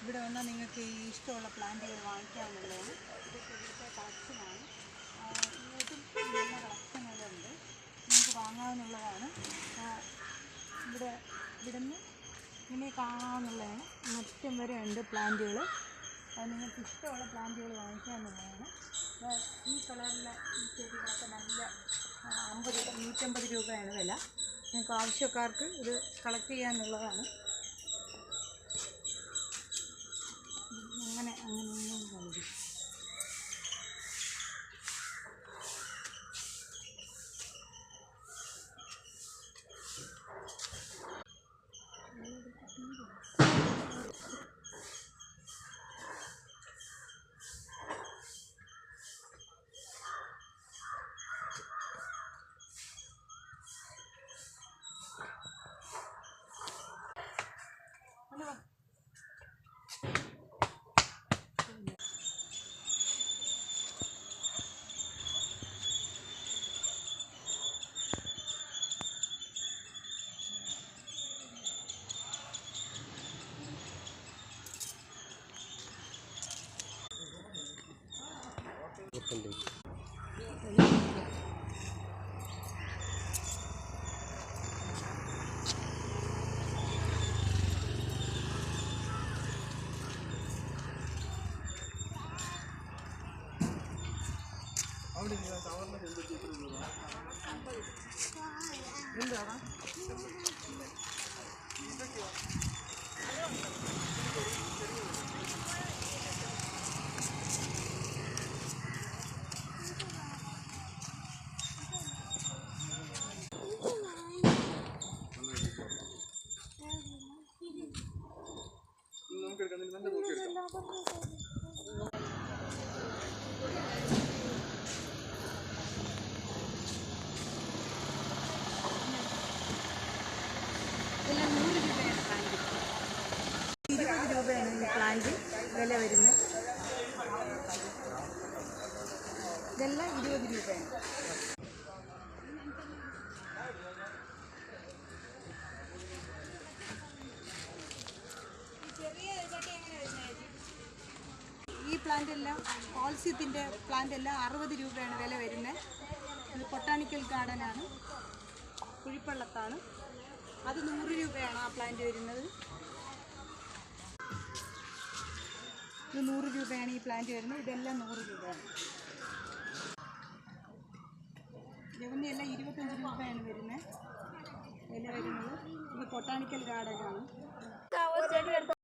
ഇവിടെ വന്നാൽ നിങ്ങൾക്ക് ഈ ഇഷ്ടമുള്ള പ്ലാന്റുകൾ വാങ്ങിക്കാവുന്നതാണ്. ഇതൊക്കെ ഇവിടുത്തെ കളക്ഷനാണ്. ഇങ്ങോട്ടും നല്ല കളക്ഷനുകളുണ്ട്, നിങ്ങൾക്ക് വാങ്ങാവുന്നതാണ്. ഇവിടുന്ന് ഇങ്ങനെ കാണാവുന്നതാണ്. മറ്റം വരെ ഉണ്ട് പ്ലാന്റുകൾ. നിങ്ങൾക്ക് ഇഷ്ടമുള്ള പ്ലാന്റുകൾ വാങ്ങിക്കാവുന്നതാണ്. ഈ കളറിലെ ഈ ചെടികളൊക്കെ നല്ല 150 രൂപയാണ് വില. നിങ്ങൾക്ക് ആവശ്യക്കാർക്ക് ഇത് കളക്ട് ചെയ്യാനുള്ളതാണ്. അങ്ങനെ കണ്ടു. എന്താണ് പ്ലാന്റ് വില വരുന്നത്. ഇതെല്ലാം 20 രൂപയാണ്. ഈ പ്ലാന്റ് എല്ലാം ഓൾസിത്തിൻ്റെ പ്ലാന്റ് എല്ലാം 60 രൂപയാണ് വില വരുന്നത്. ഇത് ബൊട്ടാണിക്കൽ ഗാർഡനാണ്, കുഴിപ്പള്ളത്താണ്. അത് 100 രൂപയാണ് ആ പ്ലാന്റ് വരുന്നത്. ഇത് 100 രൂപയാണ് ഈ പ്ലാന്റ് വരുന്നത്. ഇതെല്ലാം 100 രൂപയാണ്. ജവന്തിയെല്ലാം 25 രൂപയാണ് വരുന്നത് വില വരുന്നത്. ഇത് ബൊട്ടാണിക്കൽ ഗാർഡനാണ്.